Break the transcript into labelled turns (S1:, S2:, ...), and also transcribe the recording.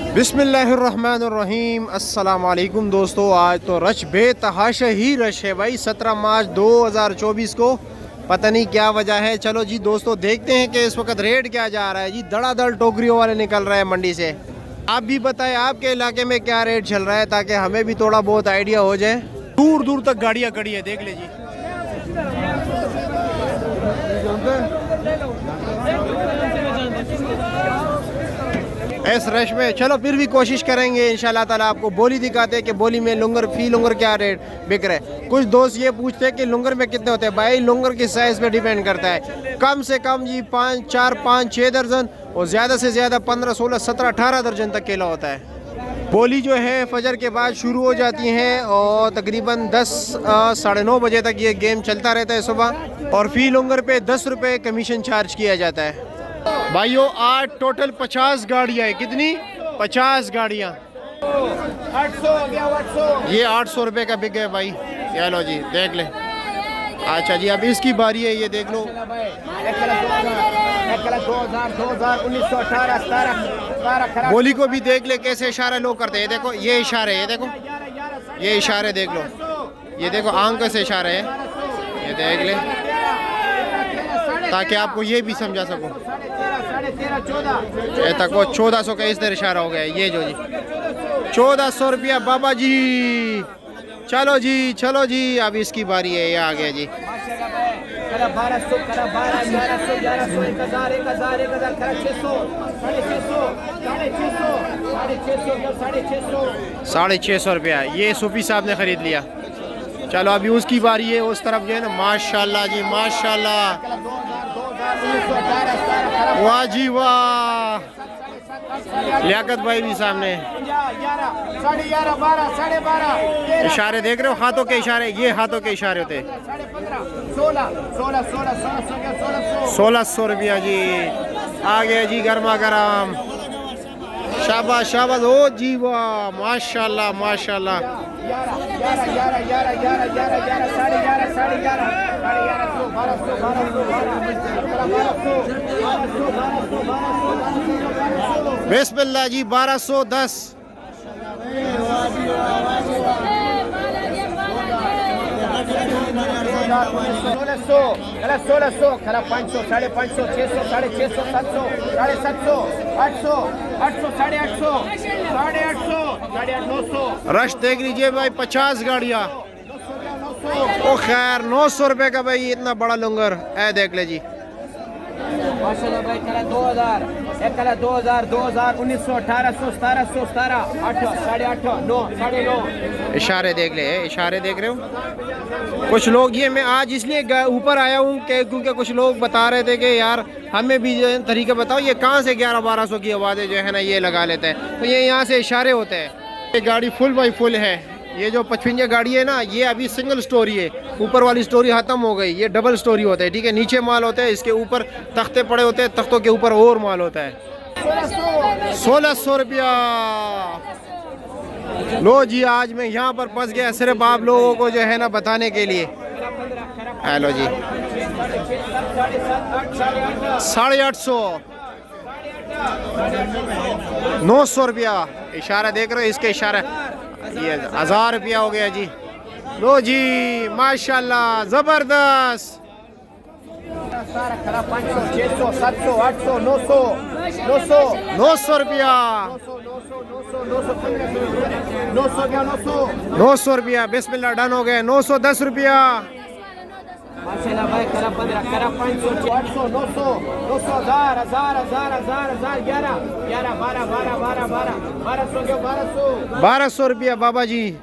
S1: बिस्मिल्लाहिर्रहमानिर्रहीम अस्सलाम वालेकुम दोस्तों। आज तो रश बेतहाशा ही रश है भाई। 17 मार्च 2024 को पता नहीं क्या वजह है। चलो जी दोस्तों देखते हैं कि इस वक्त रेट क्या जा रहा है जी। धड़ाधड़ टोकरियों वाले निकल रहे हैं मंडी से। आप भी बताएं आपके इलाके में क्या रेट चल रहा है ताकि हमें भी थोड़ा बहुत आइडिया हो जाए। दूर दूर तक गाड़ियाँ खड़ी है, देख ले जी। इस रश में चलो फिर भी कोशिश करेंगे इंशाल्लाह ताला आपको बोली दिखाते हैं कि बोली में लुंगर फी लुंगर क्या रेट बिक रहे हैं। कुछ दोस्त ये पूछते हैं कि लुंगर में कितने होते हैं। भाई लुंगर की साइज़ पे डिपेंड करता है। कम से कम जी 5, 4, 5, 6 दर्जन और ज़्यादा से ज़्यादा 15, 16, 17, 18 दर्जन तक केला होता है। बोली जो है फजर के बाद शुरू हो जाती हैं और तकरीबन 10 साढ़े 9 बजे तक ये गेम चलता रहता है सुबह। और फी लुंगर पे 10 रुपये कमीशन चार्ज किया जाता है। भाइयों आज टोटल 50 गाड़ियाँ है। कितनी? 50 गाड़ियाँ। 800 ये 800 रुपये का बिक गए भाई। ये लो जी देख ले। अच्छा जी अब इसकी बारी है, ये देख लो। 2018 बोली को भी देख ले कैसे इशारे लोग करते हैं। देखो ये इशारे, ये देखो ये इशारे देख लो। ये देखो आंख से इशारे है, ये देख ले ताकि आपको ये भी समझा सको। ये तक वो 1400 का इस तरह इशारा हो गया। ये जो जी 1400 रुपया बाबा जी। चलो जी अब इसकी बारी है। ये आ गया जी। 650 रुपया ये सूफी साहब ने खरीद लिया। चलो अभी उसकी बारी है। उस तरफ जो है ना माशाल्लाह जी माशाल्लाह, वाह जी वाह। लियाकत भाई भी सामने इशारे देख रहे हो, हाथों के इशारे। ये हाथों के इशारे होते। 1600 रुपया जी आ गया जी गर्मा गर्म। शाबाश शाबाश ओ जी वाह माशाल्लाह माशाल्लाह। बिस्मिल्लाह जी 1210। रश देख लीजिए भाई 50 गाड़ियाँ। ओ खैर 900 रुपये का भाई इतना बड़ा लुंगर है, देख ले जी
S2: माशाल्लाह भाई। कला 2000 एक कला 2000 2000 1900 1800 1700 17 8 8.5 9 9.5।
S1: इशारे देख ले, इशारे देख रहे हो। कुछ लोग ये मैं आज इसलिए ऊपर आया हूँ कि क्योंकि कुछ लोग बता रहे थे कि यार हमें भी तरीका बताओ ये कहाँ से 1100-1200 की आवाज़ें जो है ना ये लगा लेते हैं। तो ये यहाँ से इशारे होते हैं। ये गाड़ी फुल बाई फुल है। ये जो 55 गाड़ी है ना ये अभी सिंगल स्टोरी है। ऊपर वाली स्टोरी ख़त्म हो गई। ये डबल स्टोरी होता है, ठीक है। नीचे माल होता है, इसके ऊपर तख्ते पड़े होते हैं, तख्तों के ऊपर और माल होता है। 1600 रुपया। लो जी आज मैं यहाँ पर फंस गया सिर्फ आप लोगों को जो है ना बताने के लिए। हेलो जी 850 900 रुपया। इशारा देख रहे हो, इसके इशारा ये 1000 रुपया हो गया जी। लो जी माशाल्लाह जबरदस्त। 900 रुपया 900 रुपया। बिस्मिल्लाह डन हो गए। 910 रुपया।
S2: माशाल्लाह भाई करा 15 करा 500 800 900 900 1000 1000 1000 1000 11 11 12 12 12 12 1200
S1: 1200 रुपया बाबा जी।